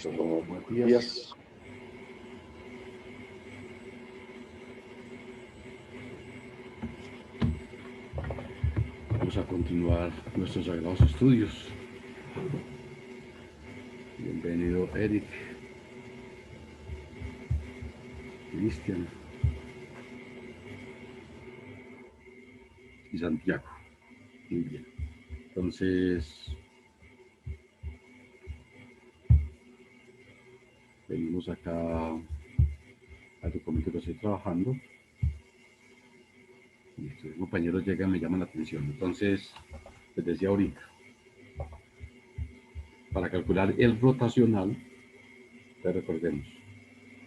Buenos días. Vamos a continuar nuestros sagrados estudios. Bienvenido Eric, Cristian y Santiago. Muy bien. Entonces, venimos acá al documento que estoy trabajando. Listo, los compañeros llegan, me llaman la atención. Entonces, les decía ahorita, para calcular el rotacional, te recordemos,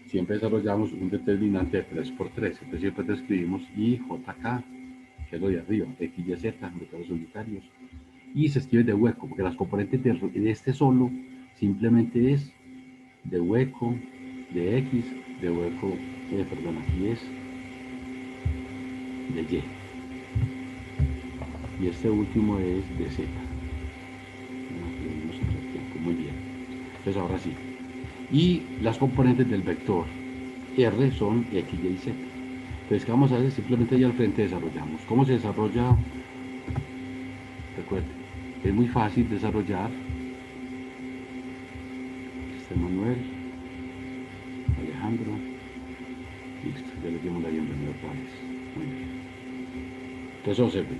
siempre desarrollamos un determinante de 3 por 3. Entonces siempre te escribimos IJK, que es lo de arriba, X, Y, Z, mercados unitarios. Y se escribe de hueco, porque las componentes de este solo simplemente es de hueco, de X, de hueco, perdón, aquí es de Y. Y este último es de Z. Muy bien. Entonces ahora sí. Y las componentes del vector R son X, Y y Z. Entonces, ¿qué vamos a hacer? Simplemente allá al frente desarrollamos. ¿Cómo se desarrolla? Recuerden, es muy fácil desarrollar. Manuel, Alejandro, listo, ya le dimos la bienvenida otra vez. Muy bien. Entonces observen,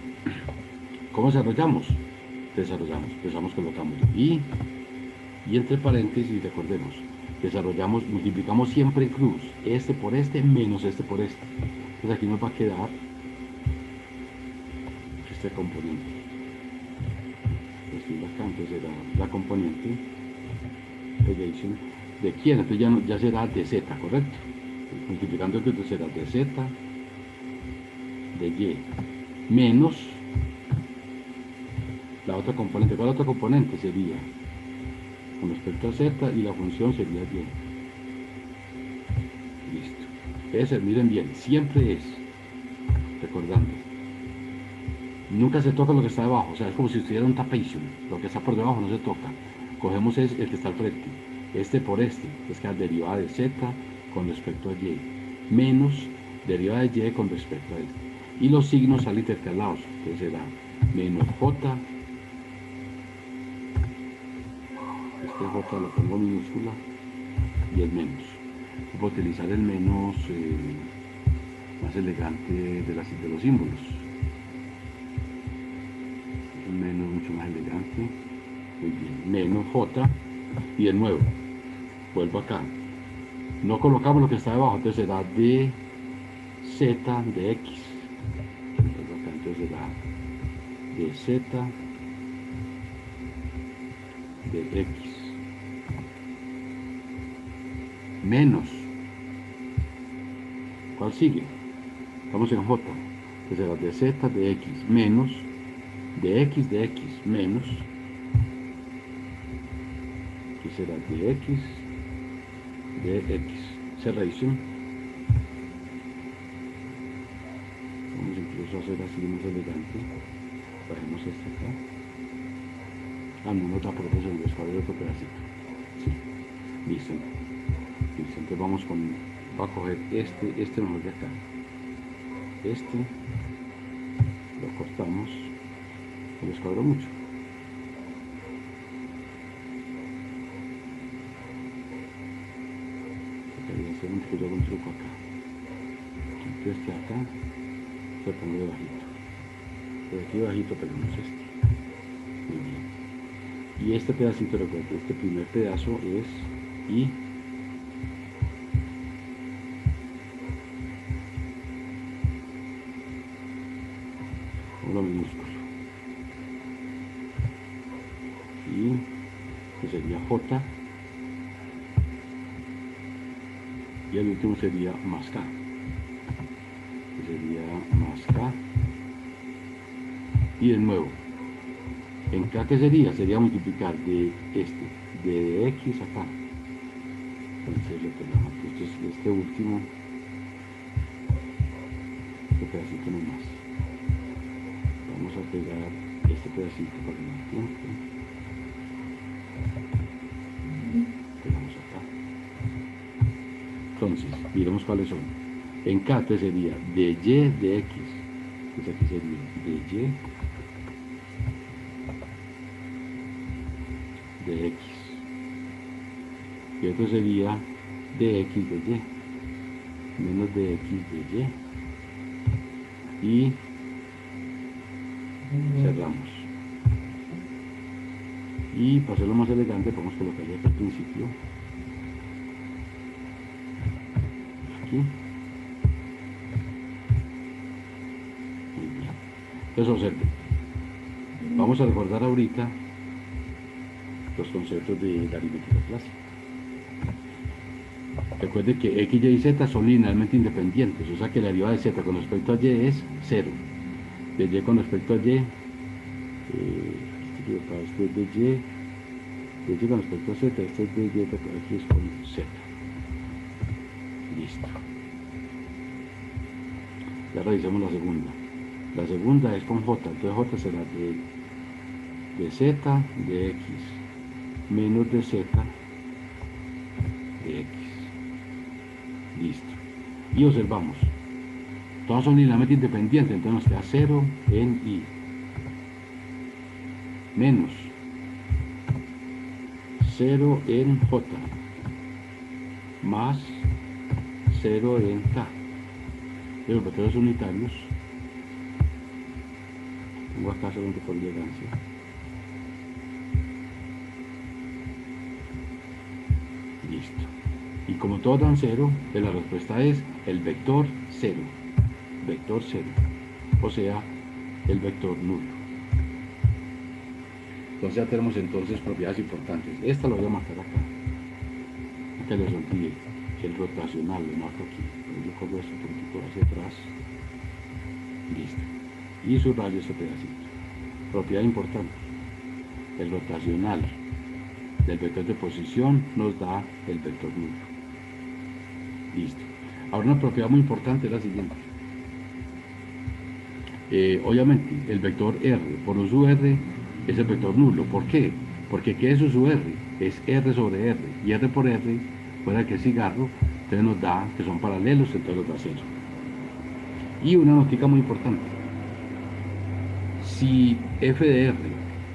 ¿cómo desarrollamos? Empezamos colocando y entre paréntesis, recordemos, desarrollamos, multiplicamos siempre en cruz, este por este menos este por este. Entonces aquí nos va a quedar este componente. Entonces será la componente de quién, entonces ya será de z, correcto. Multiplicando entonces será de z de y menos la otra componente. ¿Cuál otra componente? Sería con respecto a z y la función sería y. Listo. Ese, miren bien, siempre es, recordando, nunca se toca lo que está debajo, o sea, es como si estuviera un tapation, lo que está por debajo no se toca. Cogemos es el que está al frente, este por este, es que es derivada de z con respecto a y, menos derivada de y con respecto a este. Y los signos salen intercalados, entonces será menos j, este j lo pongo minúscula, y el menos. Voy a utilizar el menos más elegante de los símbolos. Un menos mucho más elegante. Muy bien. Menos j, y de nuevo, vuelvo acá. No colocamos lo que está debajo, entonces será de z de x. Entonces será de z de x menos, ¿cuál sigue? Estamos en j, entonces será de z de x menos de x menos, que será de x Cerration. Vamos incluso a hacer así más elegante. Bajemos este acá. Ah, no da por eso en el otro pedacito. Sí, listo. Entonces vamos va a coger este mejor de acá. Este lo cortamos. No les cuadro mucho. Quería hacer un truco acá. Quito este acá, lo pongo de bajito. De aquí bajito pegamos este. Muy bien. Y este pedacito, recuerden, este primer pedazo es y uno minúsculo. Y que sería j. Y el último sería más k. Que sería más k. Y de nuevo, en k, ¿qué sería? Sería multiplicar de de x acá. Entonces lo pegamos. Entonces este último, este pedacito nomás. Vamos a pegar este pedacito para el tiempo. Pegamos Entonces, miremos cuáles son. En K entonces sería de Y de X. Entonces aquí sería de Y de X. Y esto sería de X de Y. Menos de X de Y. Y cerramos. Y para hacerlo más elegante podemos colocarle aquí al principio. Aquí. Muy bien. Entonces observen. Vamos a recordar ahorita los conceptos de la aritmética clásica. Recuerden que X, Y y Z son linealmente independientes, o sea que la derivada de Z con respecto a Y es 0. De Y con respecto a Y, esto es de Y con respecto a Z, esto es de Y, pero aquí es con Z. Listo. Ya revisamos la segunda. La segunda es con J, entonces J será de Z de X menos de Z de X. Listo. Y observamos. Todas son linealmente independientes, entonces nos queda 0 en I. Menos 0 en J. Más 0 en K. De los vectores unitarios. Pongo acá solamente por elegancia. Listo. Y como todos dan 0, la respuesta es el vector 0. Vector 0. O sea, el vector nulo. Entonces ya tenemos entonces propiedades importantes. Esta lo voy a marcar acá. Que les olvide. El rotacional lo marco aquí. Yo corro esto un poquito hacia atrás. Listo. Y subrayo este pedacito. Propiedad importante. El rotacional del vector de posición nos da el vector nulo. Listo. Ahora una propiedad muy importante es la siguiente. Obviamente el vector R por U sub R es el vector nulo. ¿Por qué? Porque ¿qué es U sub R? Es R sobre R. Y R por R, fuera que es cigarro, entonces nos da que son paralelos, entonces nos da 0. Y una notica muy importante. Si f de R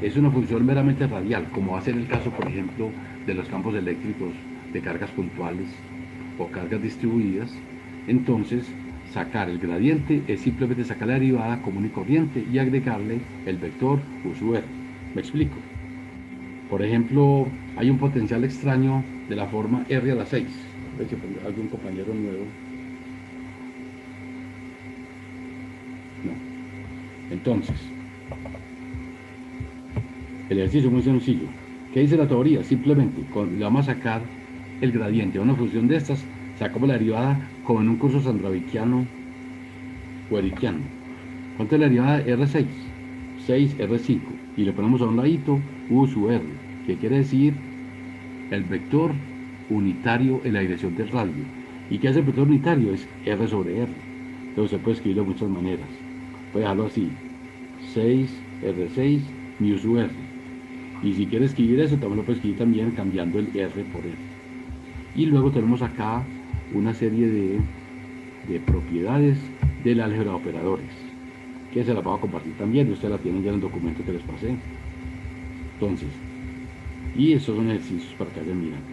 es una función meramente radial, como va a ser el caso, por ejemplo, de los campos eléctricos de cargas puntuales o cargas distribuidas, entonces sacar el gradiente es simplemente sacar la derivada común y corriente y agregarle el vector U sub R. ¿Me explico? Por ejemplo, hay un potencial extraño de la forma R a la 6. A ver si algún compañero nuevo. No. Entonces, el ejercicio es muy sencillo. ¿Qué dice la teoría? Simplemente le vamos a sacar el gradiente a una función de estas, sacamos la derivada como en un curso sandraviquiano o eriquiano. ¿Cuánto es la derivada de R6? 6R5. Y le ponemos a un ladito U sub R, que quiere decir el vector unitario en la dirección del radio. ¿Y qué hace el vector unitario? Es R sobre R. Entonces se puede escribirlo de muchas maneras. Puede dejarlo así. 6R6 mu sub R. Y si quiere escribir eso, también lo puede escribir también cambiando el R por R. Y luego tenemos acá una serie de propiedades del álgebra de operadores, que se las voy a compartir también, ustedes la tienen ya en el documento que les pasé. Entonces, y estos son ejercicios para que vayan mirando.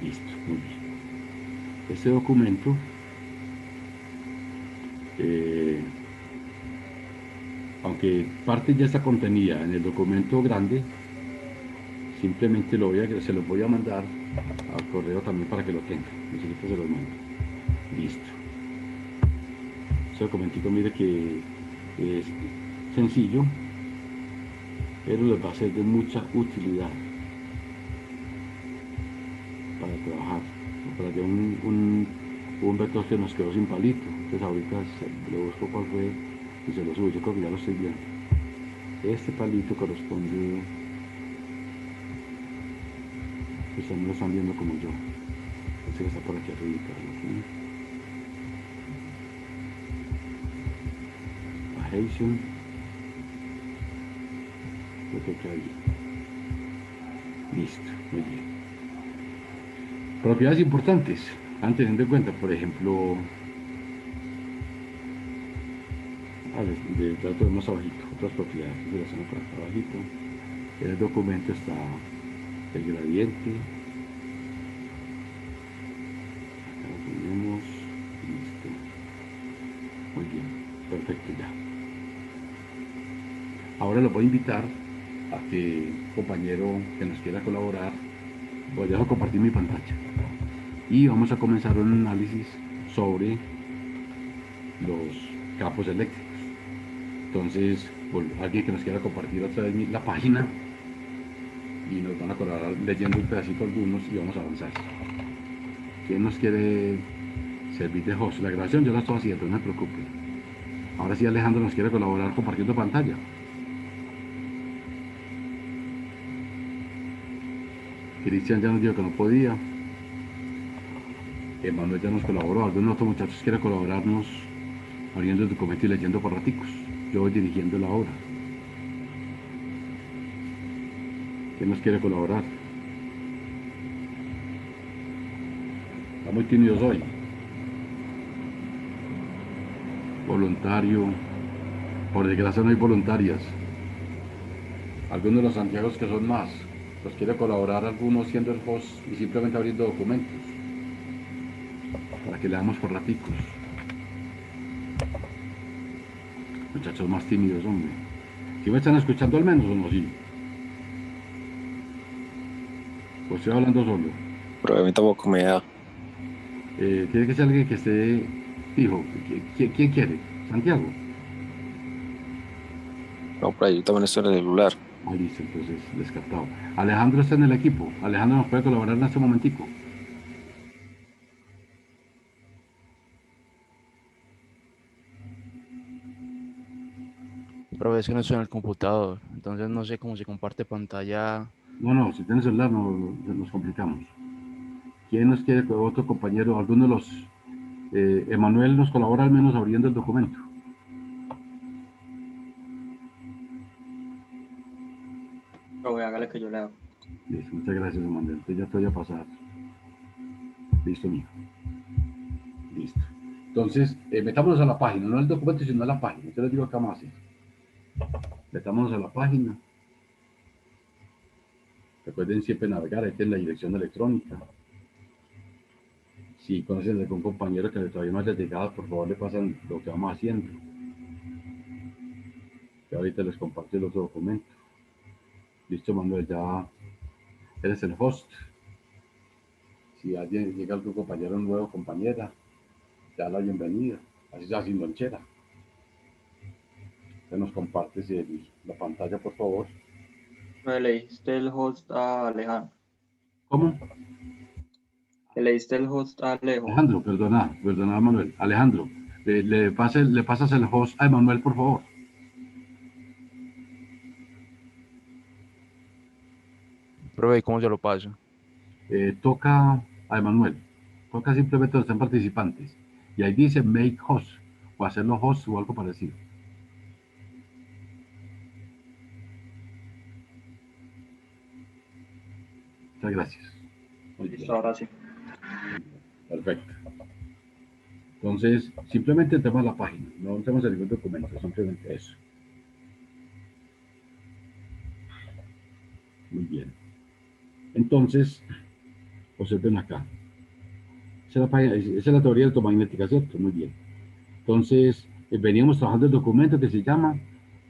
Listo, muy bien. Este documento aunque parte ya está contenida en el documento grande, simplemente se lo voy a mandar al correo también para que lo tengan. Necesito se los mando. Listo. Este documentico, mire que es sencillo, pero les va a ser de mucha utilidad para trabajar. Para que un vector que nos quedó sin palito. Entonces ahorita le busco cuál fue y se lo subo. Yo creo que ya lo estoy viendo. Este palito corresponde, ustedes no lo están viendo como yo. Este que está por aquí arriba. Adhesion. Lo que hay. Listo, muy bien. Propiedades importantes. Van teniendo en cuenta, por ejemplo, de datos más abajito, otras propiedades de la zona por acá abajito. En el documento está el gradiente. Acá lo ponemos. Listo. Muy bien. Perfecto ya. Ahora los voy a invitar a que un compañero que nos quiera colaborar, voy a compartir mi pantalla. Y vamos a comenzar un análisis sobre los campos eléctricos. Entonces, alguien que nos quiera compartir otra vez la página y nos van a colaborar leyendo un pedacito algunos y vamos a avanzar. ¿Quién nos quiere servir de host? La grabación yo la estoy haciendo, no se preocupe. Ahora sí Alejandro nos quiere colaborar compartiendo pantalla. Cristian ya nos dijo que no podía. Emanuel ya nos colaboró. Algunos otros muchachos quieren colaborarnos abriendo el documento y leyendo por raticos. Yo voy dirigiendo la obra. ¿Quién nos quiere colaborar? Está muy tímidos hoy. Voluntario. Por desgracia no hay voluntarias. Algunos de los santiagos que son más. Los quiere colaborar algunos siendo el host y simplemente abriendo documentos. Para que leamos por raticos. Muchachos más tímidos, hombre. ¿Sí me están escuchando al menos o no? Sí. Pues estoy hablando solo. Pero a mí tampoco me da. Tiene que ser alguien que esté fijo. ¿Quién quiere? Santiago. No, por ahí yo también estoy en el celular. Ah, listo, entonces descartado. Alejandro está en el equipo. Alejandro nos puede colaborar en este momentico. Pero es que no estoy en el computador, entonces no sé cómo se comparte pantalla. No, si tiene celular nos complicamos. ¿Quién nos quiere? Otro compañero, alguno de los... Emanuel nos colabora al menos abriendo el documento. Profe, hágale que yo le hago. Listo, muchas gracias, Emanuel. Entonces ya te voy a pasar. Listo, mijo. Listo. Entonces, metámonos a la página, no al documento, sino a la página. Yo les digo acá más. Metámonos a la página. Recuerden siempre navegar, ahí tienen la dirección electrónica. Si conocen a algún compañero que todavía no haya llegado, por favor le pasan lo que vamos haciendo. Y ahorita les comparto el otro documento. Listo, Manuel, ya eres el host. Si alguien llega algún compañero nuevo, compañera, ya la bienvenida. Así sea sin lonchera. Ya nos compartes la pantalla, por favor. Me le diste el host a Alejandro. ¿Cómo? Le diste el host a Alejo. Alejandro, perdona, Manuel. Alejandro, le pasas el host a Emanuel, por favor. Profe, ¿cómo se lo paso? Toca a Emanuel. Toca simplemente donde están participantes. Y ahí dice make host o hacerlo host o algo parecido. Muchas gracias. Muy Listo, bien. ahora sí. Perfecto. Entonces, simplemente entramos a la página. No entramos en ningún documento, simplemente eso. Muy bien. Entonces, observen acá. Esa es la teoría electromagnética, ¿cierto? Muy bien. Entonces, veníamos trabajando el documento que se llama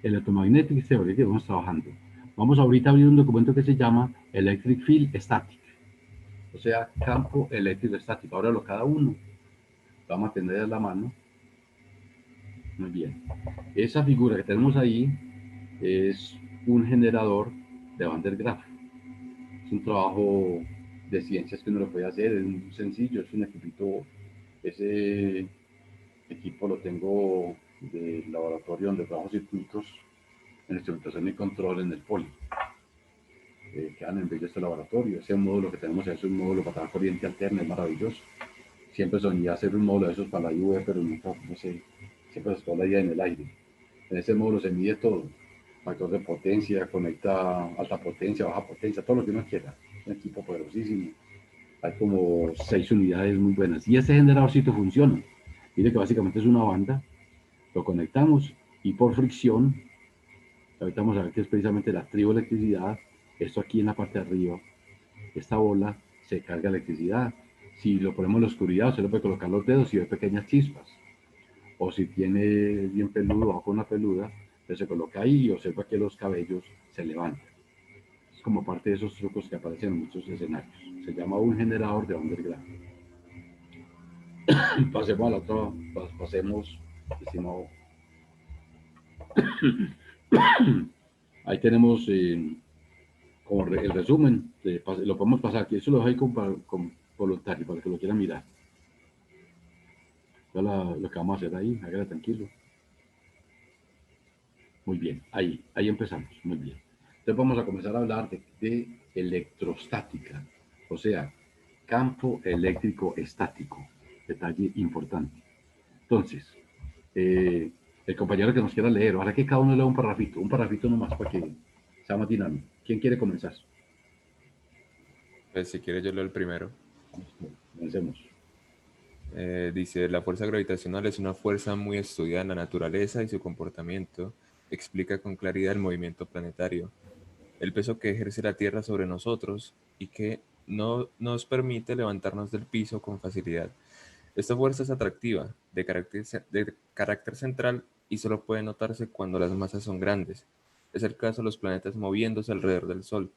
Electromagnetic Theory, que vamos trabajando. Vamos ahorita a abrir un documento que se llama Electric Field Static, o sea, campo eléctrico estático. Ahora cada uno vamos a tener a la mano. Muy bien. Esa figura que tenemos ahí es un generador de Van der Graaf. Es un trabajo de ciencias que uno lo puede hacer, es muy sencillo, es un equipito, ese equipo lo tengo del laboratorio donde trabajo circuitos en instrumentación y control en el Poli. Quedan en bello este laboratorio. Ese módulo que tenemos es un módulo para trabajar corriente alterna, es maravilloso. Siempre soñé hacer un módulo de esos para la IUV, pero nunca, no sé, siempre se quedó la idea en el aire. En ese módulo se mide todo: factor de potencia, conecta alta potencia, baja potencia, todo lo que uno quiera. Un equipo poderosísimo. Hay como 6 unidades muy buenas. Y este generadorcito funciona. Mire que básicamente es una banda, lo conectamos y por fricción, ahorita vamos a ver que es precisamente la triboelectricidad, esto aquí en la parte de arriba, esta bola se carga electricidad. Si lo ponemos en la oscuridad, usted le puede colocar los dedos y ve pequeñas chispas. O si tiene bien peludo o con una peluda, entonces se coloca ahí y observa que los cabellos se levantan. Es como parte de esos trucos que aparecen en muchos escenarios. Se llama un generador de underground. Pasemos a la otra, pasemos, estimado. Ahí tenemos como el resumen, lo podemos pasar aquí, eso lo dejo ahí con voluntario para que lo quieran mirar. Lo que vamos a hacer ahí, hágale tranquilo. Muy bien, ahí empezamos, muy bien. Entonces vamos a comenzar a hablar de electrostática, o sea, campo eléctrico estático, detalle importante. Entonces, el compañero que nos quiera leer, ahora que cada uno lea un parrafito nomás para que sea más dinámico. ¿Quién quiere comenzar? Pues si quieres yo leo el primero. Comencemos. Dice, la fuerza gravitacional es una fuerza muy estudiada en la naturaleza y su comportamiento explica con claridad el movimiento planetario, el peso que ejerce la Tierra sobre nosotros y que no nos permite levantarnos del piso con facilidad. Esta fuerza es atractiva, de carácter central y solo puede notarse cuando las masas son grandes. Es el caso de los planetas moviéndose alrededor del Sol,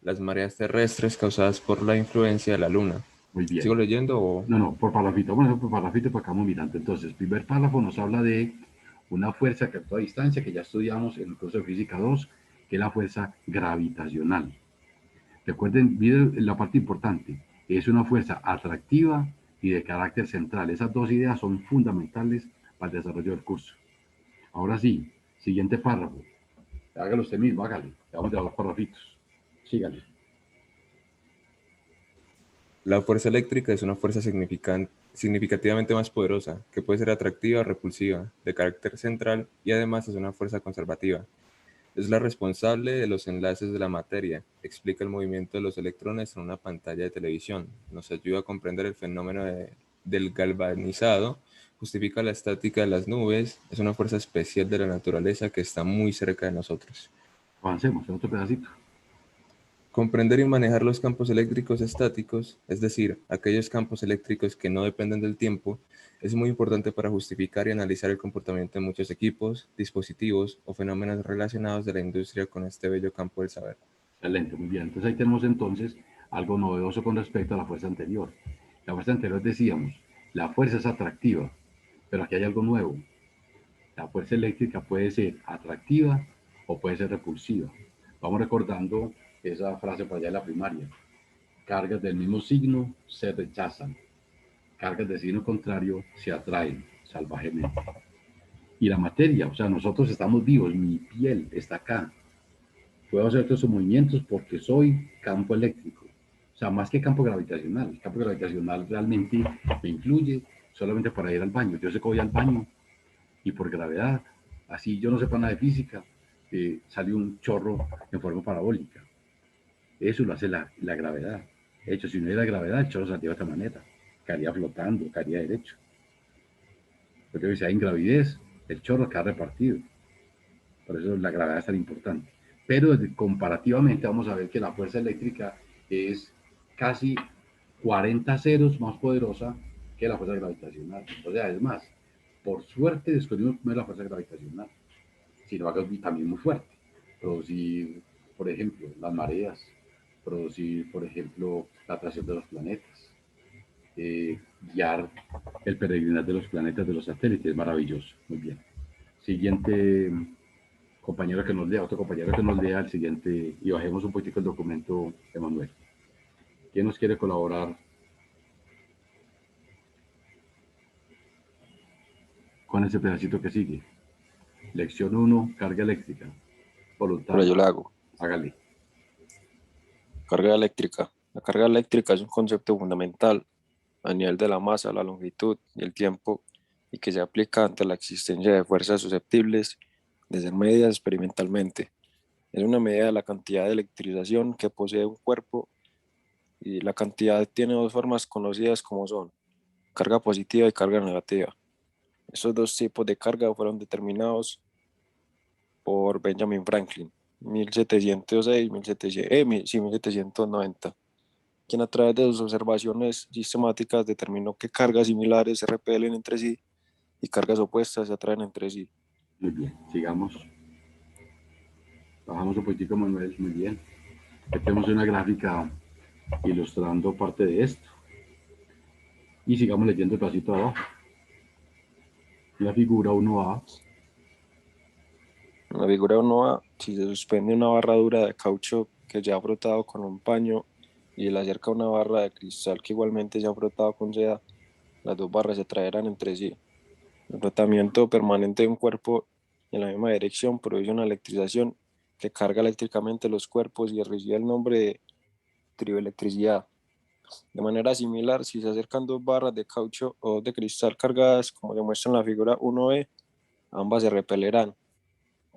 las mareas terrestres causadas por la influencia de la Luna. Muy ¿Sigo bien. leyendo o...? No, por parrafito. Bueno, por parrafito para acá mirando. Entonces, el primer párrafo nos habla de una fuerza que actúa a distancia, que ya estudiamos en el curso de Física 2, que es la fuerza gravitacional. Recuerden, miren la parte importante. Es una fuerza atractiva y de carácter central. Esas dos ideas son fundamentales para el desarrollo del curso. Ahora sí, siguiente párrafo. Hágalo usted mismo, hágale. Vamos a los párrafitos. Sígale. La fuerza eléctrica es una fuerza significativamente más poderosa, que puede ser atractiva o repulsiva, de carácter central y además es una fuerza conservativa. Es la responsable de los enlaces de la materia, explica el movimiento de los electrones en una pantalla de televisión, nos ayuda a comprender el fenómeno del galvanizado, justifica la estática de las nubes, es una fuerza especial de la naturaleza que está muy cerca de nosotros. Avancemos en otro pedacito. Comprender y manejar los campos eléctricos estáticos, es decir, aquellos campos eléctricos que no dependen del tiempo, es muy importante para justificar y analizar el comportamiento de muchos equipos, dispositivos o fenómenos relacionados de la industria con este bello campo del saber. Excelente, muy bien. Entonces ahí tenemos entonces algo novedoso con respecto a la fuerza anterior. La fuerza anterior decíamos, la fuerza es atractiva, pero aquí hay algo nuevo. La fuerza eléctrica puede ser atractiva o puede ser repulsiva. Vamos recordando esa frase para allá de la primaria. Cargas del mismo signo se rechazan. Cargas de signo contrario se atraen salvajemente. Y la materia, o sea, nosotros estamos vivos, mi piel está acá. Puedo hacer todos esos movimientos porque soy campo eléctrico. O sea, más que campo gravitacional. El campo gravitacional realmente me influye solamente para ir al baño. Yo sé que voy al baño y por gravedad, así yo no sepa nada de física, sale un chorro en forma parabólica. Eso lo hace la gravedad. De hecho, si no hubiera gravedad, el chorro saldría de otra manera. Caería flotando, caería derecho. Porque si hay ingravidez, el chorro queda repartido. Por eso la gravedad es tan importante. Pero comparativamente vamos a ver que la fuerza eléctrica es casi 40 ceros más poderosa que la fuerza gravitacional. O sea, es más, por suerte descubrimos primero la fuerza gravitacional. Si no, es también muy fuerte. Producir, por ejemplo, las mareas, producir, por ejemplo, la atracción de los planetas, guiar el peregrinar de los planetas, de los satélites, maravilloso. Muy bien. Siguiente compañero que nos lea, otro compañero que nos lea el siguiente y bajemos un poquito el documento, Emanuel. ¿Quién nos quiere colaborar con ese pedacito que sigue? Lección 1, carga eléctrica. Voluntad. Pero yo la hago. Hágale. Carga eléctrica. La carga eléctrica es un concepto fundamental a nivel de la masa, la longitud y el tiempo y que se aplica ante la existencia de fuerzas susceptibles de ser medidas experimentalmente. Es una medida de la cantidad de electrización que posee un cuerpo y la cantidad tiene dos formas conocidas como son carga positiva y carga negativa. Esos dos tipos de carga fueron determinados por Benjamin Franklin, 1706, 1790, quien a través de sus observaciones sistemáticas determinó que cargas similares se repelen entre sí y cargas opuestas se atraen entre sí. Muy bien, sigamos. Bajamos un poquitico, Manuel, muy bien. Aquí tenemos una gráfica ilustrando parte de esto. Y sigamos leyendo el pasito de abajo. La figura 1A. En la figura 1A, si se suspende una barra dura de caucho que ya ha frotado con un paño y se le acerca una barra de cristal que igualmente se ha frotado con seda, las dos barras se atraerán entre sí. El frotamiento permanente de un cuerpo en la misma dirección produce una electrización que carga eléctricamente los cuerpos y recibe el nombre de trioelectricidad. De manera similar, si se acercan dos barras de caucho o de cristal cargadas, como se muestra en la figura 1B, ambas se repelerán.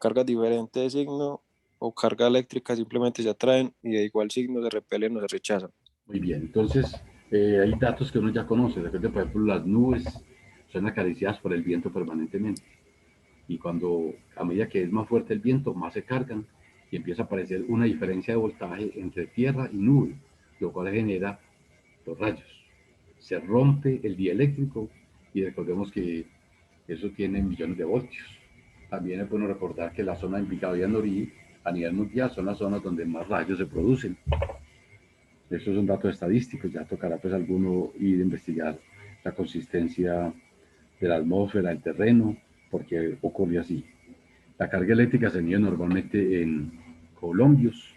Cargas diferentes de signo o carga eléctrica simplemente se atraen y de igual signo se repelen o se rechazan. Muy bien, entonces hay datos que uno ya conoce. Recuerden, por ejemplo, las nubes son acariciadas por el viento permanentemente. Y cuando, a medida que es más fuerte el viento, más se cargan y empieza a aparecer una diferencia de voltaje entre tierra y nube, lo cual genera los rayos. Se rompe el dieléctrico y recordemos que eso tiene millones de voltios. También es bueno recordar que la zona implicada en Norí a nivel mundial son las zonas donde más rayos se producen. Estos son datos estadísticos, ya tocará pues alguno ir a investigar la consistencia de la atmósfera, el terreno, porque ocurre así. La carga eléctrica se mide normalmente en colombios,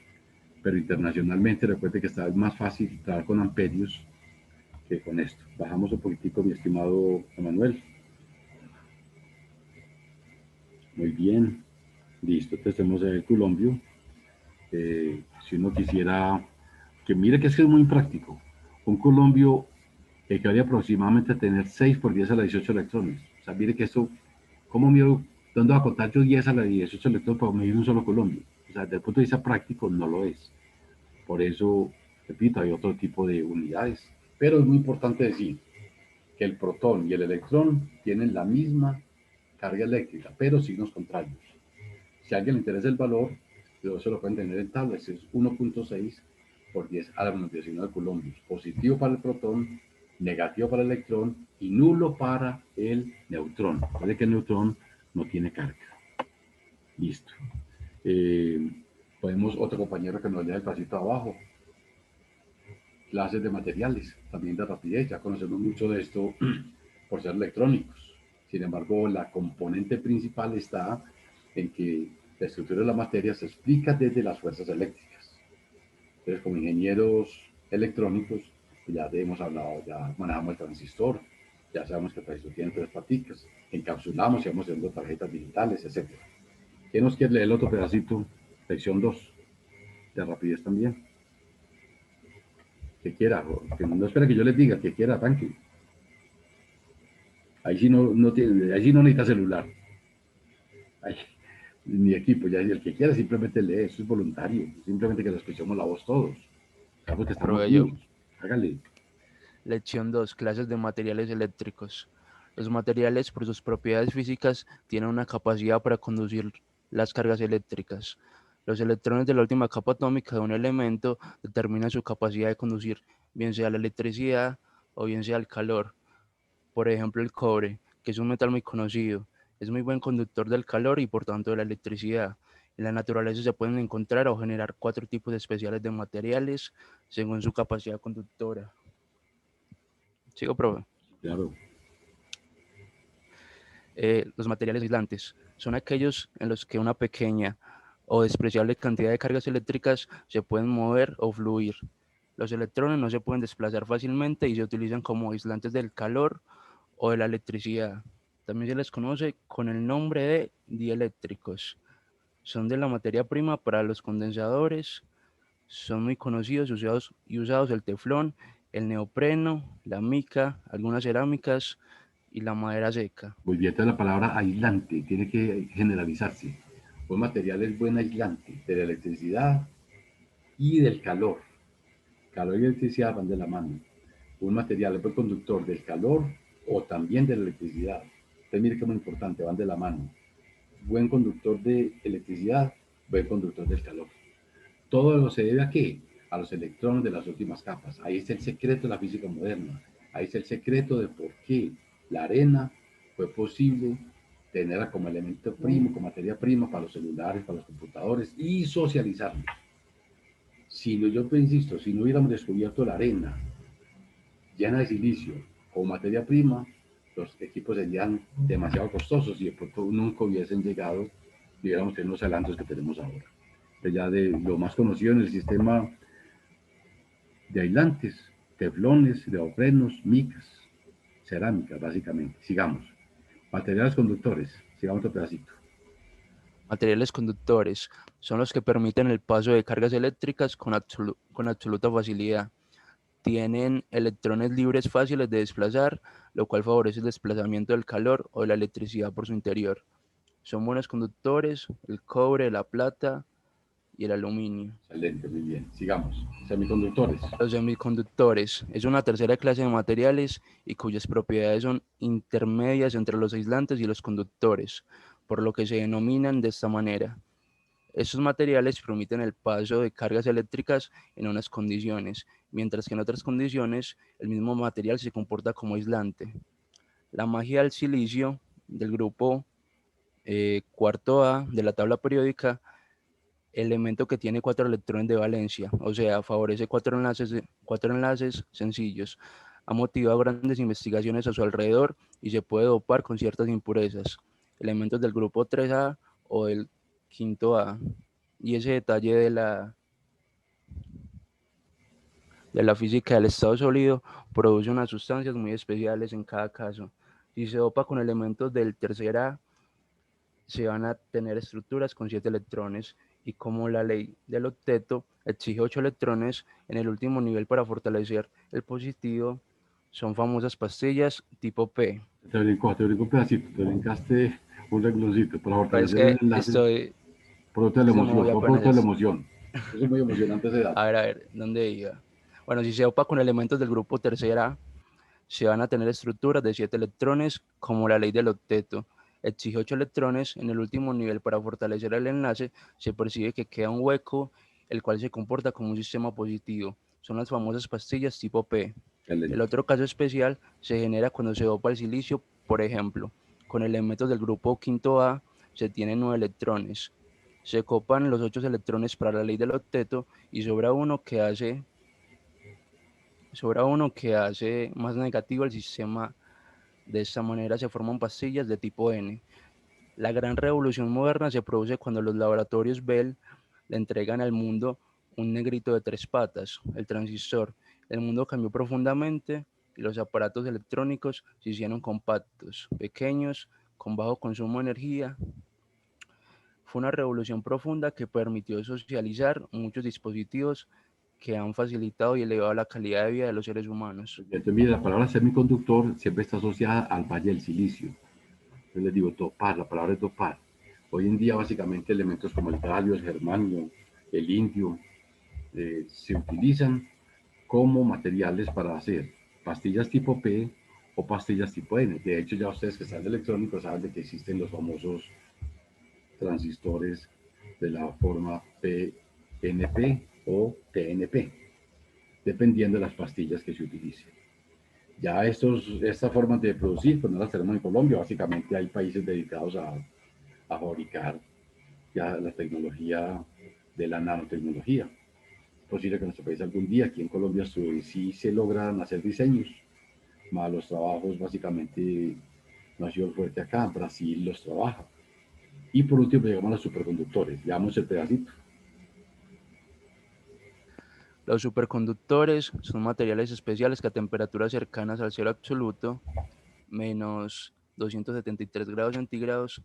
pero internacionalmente recuerde que está más fácil trabajar con amperios que con esto. Bajamos un poquitico, mi estimado Emanuel. Muy bien. Listo, entonces tenemos el colombio. Si uno quisiera, que mire que es muy práctico. Un colombio equivale aproximadamente a tener 6 por 10 a la 18 electrones. O sea, mire que esto, ¿cómo mido? ¿Dónde va a contar yo 10 a la 18 electrones para medir un solo colombio? O sea, desde el punto de vista práctico no lo es. Por eso, repito, hay otro tipo de unidades. Pero es muy importante decir que el protón y el electrón tienen la misma carga eléctrica, pero signos contrarios. Si a alguien le interesa el valor, luego se lo pueden tener en tablas, es 1.6 por 10 a la menos 19 coulombs. Positivo para el protón, negativo para el electrón y nulo para el neutrón. Recuerde que el neutrón no tiene carga. Listo. Podemos, otro compañero que nos lea el pasito abajo. Clases de materiales, también de rapidez, ya conocemos mucho de esto por ser electrónicos. Sin embargo, la componente principal está en que la estructura de la materia se explica desde las fuerzas eléctricas. Entonces, como ingenieros electrónicos, ya hemos hablado, ya manejamos el transistor, ya sabemos que el transistor tiene 3 paticas, encapsulamos y vamos haciendo tarjetas digitales, etc. ¿Quién nos quiere leer el otro pedacito? Lección 2, de rapidez también. Que quiera, que no espera que yo les diga, que quiera, tranqui. Ahí sí ahí sí no necesita celular. Ahí, ni equipo, ya el que quiera simplemente lee, eso es voluntario, simplemente que lo escuchemos la voz todos. Sabemos que estamos Proveyo. vivos. Hágale. Lección 2. Clases de materiales eléctricos. Los materiales, por sus propiedades físicas, tienen una capacidad para conducir las cargas eléctricas. Los electrones de la última capa atómica de un elemento determinan su capacidad de conducir, bien sea la electricidad o bien sea el calor. Por ejemplo, el cobre, que es un metal muy conocido, es muy buen conductor del calor y por tanto de la electricidad. En la naturaleza se pueden encontrar o generar 4 tipos especiales de materiales según su capacidad conductora. Sigo, profe. Claro. Los materiales aislantes son aquellos en los que una pequeña o despreciable cantidad de cargas eléctricas se pueden mover o fluir. Los electrones no se pueden desplazar fácilmente y se utilizan como aislantes del calor o de la electricidad. También se les conoce con el nombre de dieléctricos. Son de la materia prima para los condensadores. Son muy conocidos y usados el teflón, el neopreno, la mica, algunas cerámicas y la madera seca. Muy bien, entonces la palabra aislante tiene que generalizarse. Un material es buen aislante de la electricidad y del calor. Calor y electricidad van de la mano. Un material es buen conductor del calor o también de la electricidad. Entonces mire que es muy importante, van de la mano. Buen conductor de electricidad, buen conductor del calor. Todo se debe a qué? A los electrones de las últimas capas. Ahí está el secreto de la física moderna. Ahí está el secreto de por qué la arena fue posible tenerla como elemento primo, como materia prima para los celulares, para los computadores y socializarlos. Si no, yo insisto, si no hubiéramos descubierto la arena llena de silicio como materia prima, los equipos serían demasiado costosos y de pronto nunca hubiesen llegado y hubiéramos tenido los adelantos que tenemos ahora. Ya de lo más conocido en el sistema de aislantes, teflones, neoprenos, micas, cerámicas, básicamente. Sigamos. Materiales conductores. Sigamos otro pedacito. Materiales conductores son los que permiten el paso de cargas eléctricas con absoluta facilidad. Tienen electrones libres fáciles de desplazar, lo cual favorece el desplazamiento del calor o de la electricidad por su interior. Son buenos conductores el cobre, la plata y el aluminio. Excelente, muy bien. Sigamos. Semiconductores. Los semiconductores es una tercera clase de materiales y cuyas propiedades son intermedias entre los aislantes y los conductores, por lo que se denominan de esta manera. Estos materiales permiten el paso de cargas eléctricas en unas condiciones, mientras que en otras condiciones el mismo material se comporta como aislante. La magia del silicio del grupo cuarto A de la tabla periódica, elemento que tiene 4 electrones de valencia, o sea, favorece 4 enlaces sencillos. Ha motivado grandes investigaciones a su alrededor y se puede dopar con ciertas impurezas, elementos del grupo 3A o del quinto A. Y ese detalle de la física del estado sólido produce unas sustancias muy especiales en cada caso. Si se dopa con elementos del tercer A, se van a tener estructuras con 7 electrones y como la ley del octeto exige 8 electrones en el último nivel para fortalecer el positivo, son famosas pastillas tipo P. Te brincó un pedacito, te brincaste un rengloncito para Pero es fortalecer el que enlace. estoy, Producto de la se me emoción, voy fue producto de la apenas. emoción. Eso es muy emocionante ese dato. A ver, ¿dónde iba? Bueno, si se dopa con elementos del grupo tercera, se van a tener estructuras de 7 electrones como la ley del octeto. Exige 8 electrones en el último nivel para fortalecer el enlace, se percibe que queda un hueco, el cual se comporta como un sistema positivo. Son las famosas pastillas tipo P. El Excelente. otro caso especial se genera cuando se dopa el silicio, por ejemplo, con elementos del grupo quinto A se tienen 9 electrones. Se copan los 8 electrones para la ley del octeto y sobra uno que hace más negativo el sistema. De esta manera se forman pastillas de tipo N. La gran revolución moderna se produce cuando los laboratorios Bell le entregan al mundo un negrito de 3 patas, el transistor. El mundo cambió profundamente y los aparatos electrónicos se hicieron compactos, pequeños, con bajo consumo de energía. Fue una revolución profunda que permitió socializar muchos dispositivos que han facilitado y elevado la calidad de vida de los seres humanos. Entonces, mire, la palabra semiconductor siempre está asociada al valle del silicio. Yo les digo dopar, la palabra es dopar. Hoy en día, básicamente, elementos como el galio, el germanio, el indio, se utilizan como materiales para hacer pastillas tipo P o pastillas tipo N. De hecho, ya ustedes que están de electrónicos saben de que existen los famosos transistores de la forma PNP o TNP, dependiendo de las pastillas que se utilicen. Ya estas formas de producir, pues no las tenemos en Colombia, básicamente hay países dedicados a fabricar ya la tecnología de la nanotecnología. Es posible que en nuestro país algún día, aquí en Colombia, sí se logran hacer diseños, más los trabajos básicamente no ha sido fuerte acá, Brasil los trabaja. Y por último llegamos a los superconductores, llevamos el pedacito. Los superconductores son materiales especiales que a temperaturas cercanas al cero absoluto, menos 273 grados centígrados,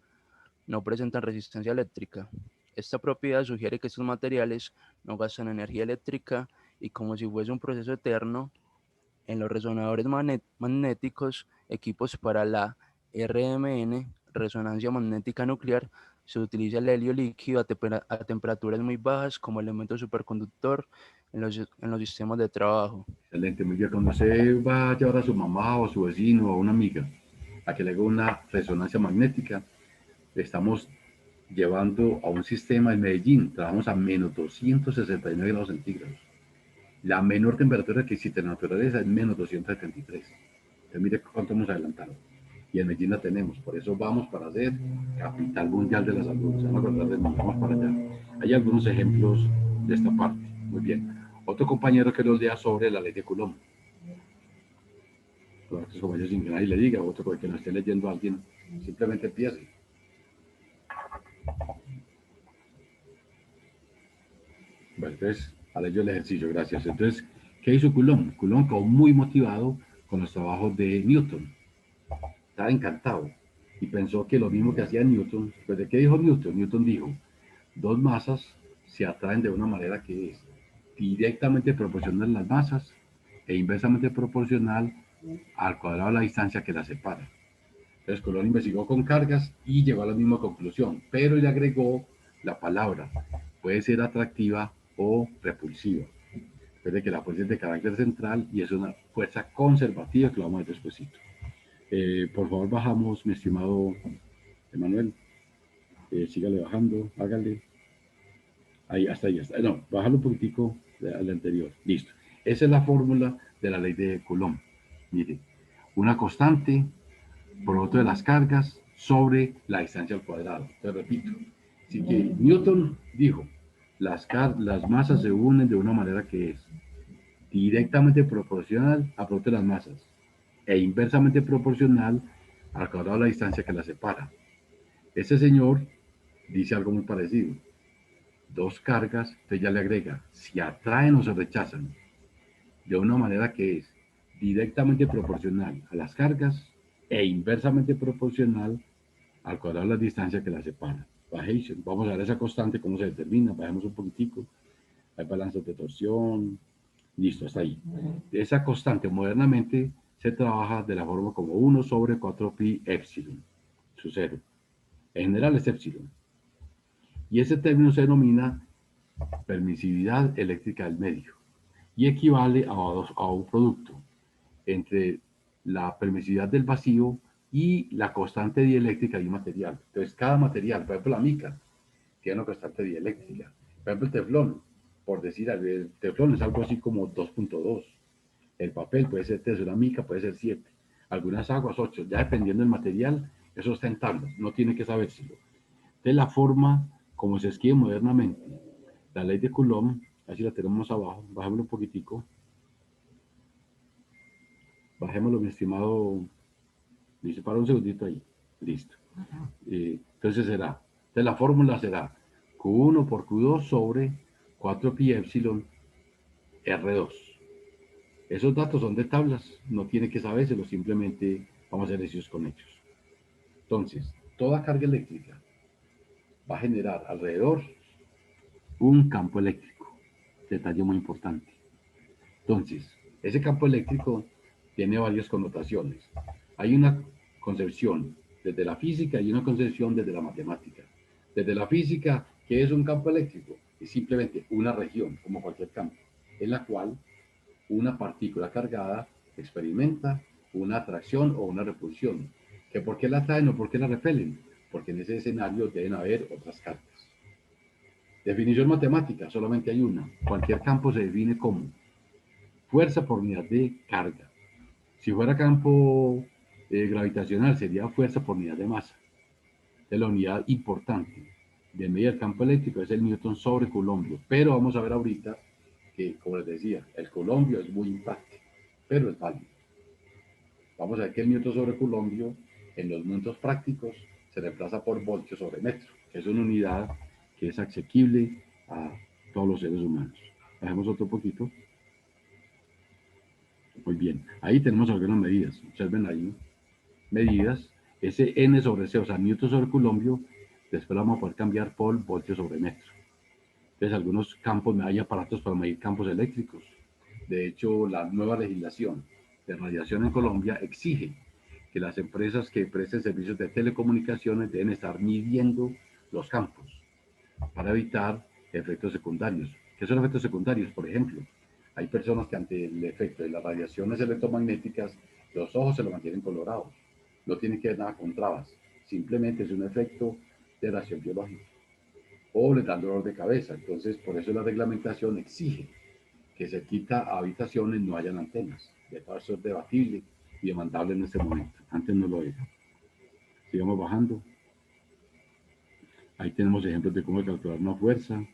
no presentan resistencia eléctrica. Esta propiedad sugiere que estos materiales no gastan energía eléctrica y como si fuese un proceso eterno, en los resonadores magnéticos, equipos para la RMN, resonancia magnética nuclear, se utiliza el helio líquido a temperaturas muy bajas como elemento superconductor en los sistemas de trabajo. Excelente, muy bien. Cuando usted va a llevar a su mamá o a su vecino o a una amiga a que le haga una resonancia magnética, le estamos llevando a un sistema en Medellín, trabajamos a menos 269 grados centígrados. La menor temperatura que existe en la naturaleza es menos 273. Entonces mire cuánto hemos adelantado. Y en Medellín la tenemos, por eso vamos para ser capital mundial de la salud. Se van a acordar de mí, vamos para allá. Hay algunos ejemplos de esta parte. Muy bien. Otro compañero que nos lea sobre la ley de Coulomb. Otros compañeros sin que nadie le diga, otro que no esté leyendo a alguien, simplemente empiece. Bueno, entonces, ahora yo el ejercicio, gracias. Entonces, ¿qué hizo Coulomb? Coulomb quedó muy motivado con los trabajos de Newton. Estaba encantado y pensó que lo mismo que hacía Newton, pues ¿de qué dijo Newton? Newton dijo, dos masas se atraen de una manera que es directamente proporcional a las masas e inversamente proporcional al cuadrado de la distancia que las separa. Entonces Coulomb investigó con cargas y llegó a la misma conclusión, pero le agregó la palabra, puede ser atractiva o repulsiva. Desde que la fuerza es de carácter central y es una fuerza conservativa que lo vamos a ver despuesito. Por favor, bajamos, mi estimado Emanuel. Sígale bajando, hágale. Ahí, hasta ahí, hasta. No, bájalo un poquitico al anterior. Listo. Esa es la fórmula de la ley de Coulomb. Mire, una constante producto de las cargas sobre la distancia al cuadrado. Te repito. Así que Newton dijo, las masas se unen de una manera que es directamente proporcional al producto de las masas e inversamente proporcional al cuadrado de la distancia que las separa. Ese señor dice algo muy parecido. Dos cargas, usted ya le agrega, si atraen o se rechazan, de una manera que es directamente proporcional a las cargas e inversamente proporcional al cuadrado de la distancia que las separa. Bajation. Vamos a ver esa constante, cómo se determina. Bajemos un poquitico. Hay balanzas de torsión. Listo, hasta ahí. Esa constante modernamente se trabaja de la forma como 1 sobre 4pi epsilon, su cero. En general es epsilon. Y ese término se denomina permisividad eléctrica del medio y equivale a un producto entre la permisividad del vacío y la constante dieléctrica de un material. Entonces, cada material, por ejemplo, la mica, tiene una constante dieléctrica. Por ejemplo, el teflón, por decir, el teflón es algo así como 2.2. El papel puede ser 3, una mica puede ser 7. Algunas aguas 8. Ya dependiendo del material, eso está en tablas, no tiene que sabérselo. De la forma como se escribe modernamente, la ley de Coulomb, así la tenemos abajo, bajémoslo un poquitico. Bajémoslo, mi estimado. Listo, para un segundito ahí. Listo. Entonces será, de la fórmula será Q1 por Q2 sobre 4pi epsilon R2. Esos datos son de tablas, no tiene que sabérselo, simplemente vamos a hacer ejercicios con hechos. Entonces, toda carga eléctrica va a generar alrededor un campo eléctrico. Detalle muy importante. Entonces, ese campo eléctrico tiene varias connotaciones. Hay una concepción desde la física y una concepción desde la matemática. Desde la física, ¿qué es un campo eléctrico? Es simplemente una región, como cualquier campo, en la cual una partícula cargada experimenta una atracción o una repulsión. ¿Que por qué la atraen o por qué la repelen? Porque en ese escenario deben haber otras cargas. Definición matemática, solamente hay una. Cualquier campo se define como fuerza por unidad de carga. Si fuera campo gravitacional, sería fuerza por unidad de masa. De la unidad importante de medir el campo eléctrico es el Newton sobre Coulombio. Pero vamos a ver ahorita que, como les decía, el Coulombio es muy impactante, pero es válido. Vamos a ver que el Newton sobre Coulombio en los momentos prácticos se reemplaza por voltio sobre metro, que es una unidad que es asequible a todos los seres humanos. Hagamos otro poquito. Muy bien, ahí tenemos algunas medidas. Observen ahí, medidas. Ese N sobre C, o sea, Newton sobre Coulombio, después lo vamos a poder cambiar por voltio sobre metro. Entonces, algunos campos, hay aparatos para medir campos eléctricos. De hecho, la nueva legislación de radiación en Colombia exige que las empresas que presten servicios de telecomunicaciones deben estar midiendo los campos para evitar efectos secundarios. ¿Qué son efectos secundarios? Por ejemplo, hay personas que ante el efecto de las radiaciones electromagnéticas, los ojos se lo mantienen colorados. No tienen que ver nada con trabas. Simplemente es un efecto de reacción biológica. O les dan dolor de cabeza. Entonces, por eso la reglamentación exige que se quita a habitaciones no hayan antenas. De todo eso es debatible y demandable en este momento. Antes no lo era. Sigamos bajando. Ahí tenemos ejemplos de cómo calcular una fuerza,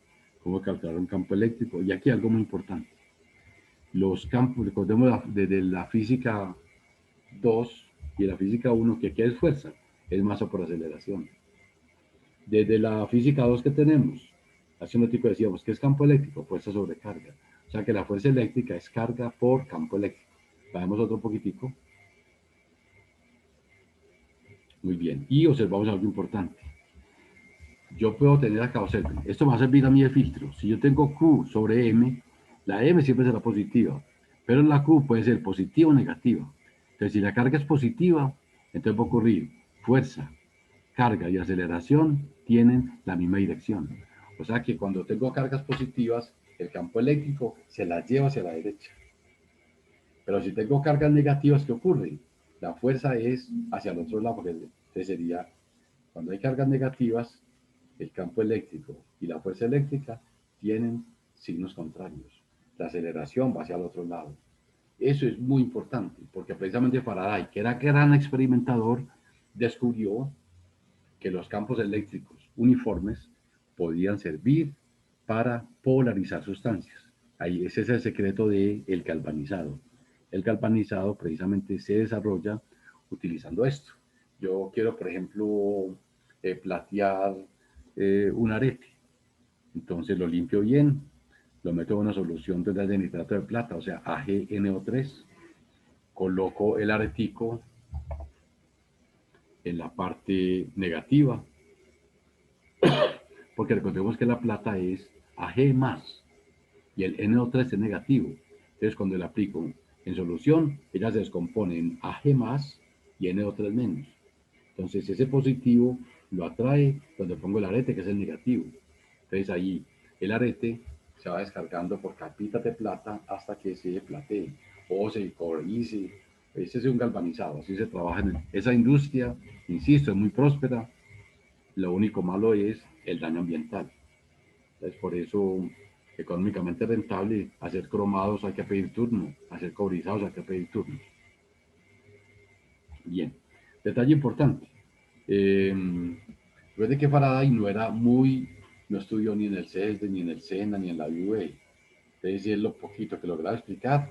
cómo calcular un campo eléctrico. Y aquí algo muy importante. Los campos, recordemos desde la física 2 y la física 1, que ¿qué es fuerza? Es masa por aceleración. Desde la física 2 que tenemos, hace un tiempo decíamos, ¿qué es campo eléctrico? Fuerza sobre carga. O sea que la fuerza eléctrica es carga por campo eléctrico. Bajemos otro poquitico. Muy bien. Y observamos algo importante. Yo puedo tener acá, observen, esto me va a servir a mí de filtro. Si yo tengo Q sobre M, la M siempre será positiva, pero la Q puede ser positiva o negativa. Entonces, si la carga es positiva, entonces va a ocurrir fuerza, carga y aceleración tienen la misma dirección. O sea que cuando tengo cargas positivas, el campo eléctrico se las lleva hacia la derecha. Pero si tengo cargas negativas, ¿qué ocurre? La fuerza es hacia el otro lado, porque entonces sería, cuando hay cargas negativas, el campo eléctrico y la fuerza eléctrica tienen signos contrarios. La aceleración va hacia el otro lado. Eso es muy importante, porque precisamente Faraday, que era gran experimentador, descubrió que los campos eléctricos uniformes podían servir para polarizar sustancias. Ahí, ese es el secreto del galvanizado. El galvanizado precisamente se desarrolla utilizando esto. Yo quiero, por ejemplo, platear un arete. Entonces lo limpio bien, lo meto en una solución de nitrato de plata, o sea, AgNO3. Coloco el aretico en la parte negativa, porque recordemos que la plata es Ag más y el NO3 es negativo. Entonces, cuando la aplico en solución, ella se descompone en Ag más y NO3 menos. Entonces, ese positivo lo atrae cuando pongo el arete, que es el negativo. Entonces, ahí el arete se va descargando por capitas de plata hasta que se platee o se cobrice. Ese es un galvanizado, así se trabaja en esa industria. Insisto, es muy próspera. Lo único malo es el daño ambiental. Es por eso económicamente rentable hacer cromados hay que pedir turno, hacer cobrizados hay que pedir turno. Bien, detalle importante. Después de que Faraday no estudió ni en el CESDE, ni en el SENA, ni en la UA. Entonces, si es lo poquito que lograba explicar,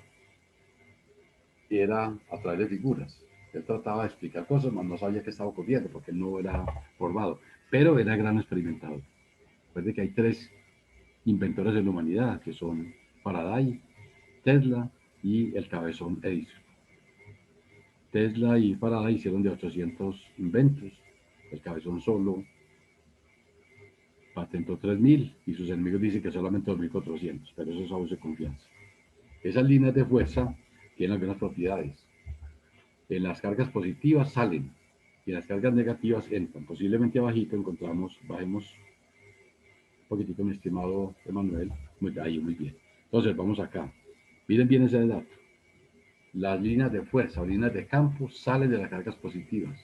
era a través de figuras. Él trataba de explicar cosas, mas no sabía qué estaba ocurriendo, porque él no era formado, pero era gran experimentador. Recuerde que hay tres inventores de la humanidad, que son Faraday, Tesla y el cabezón Edison. Tesla y Faraday hicieron de 800 inventos, el cabezón solo patentó 3000 y sus enemigos dicen que solamente 2400, pero eso es abuso de confianza. Esas líneas de fuerza tienen algunas propiedades. En las cargas positivas salen y en las cargas negativas entran. Posiblemente abajito encontramos, bajemos un poquitico, mi estimado Emanuel. Ahí, muy bien. Entonces, vamos acá. Miren bien ese dato. Las líneas de fuerza o líneas de campo salen de las cargas positivas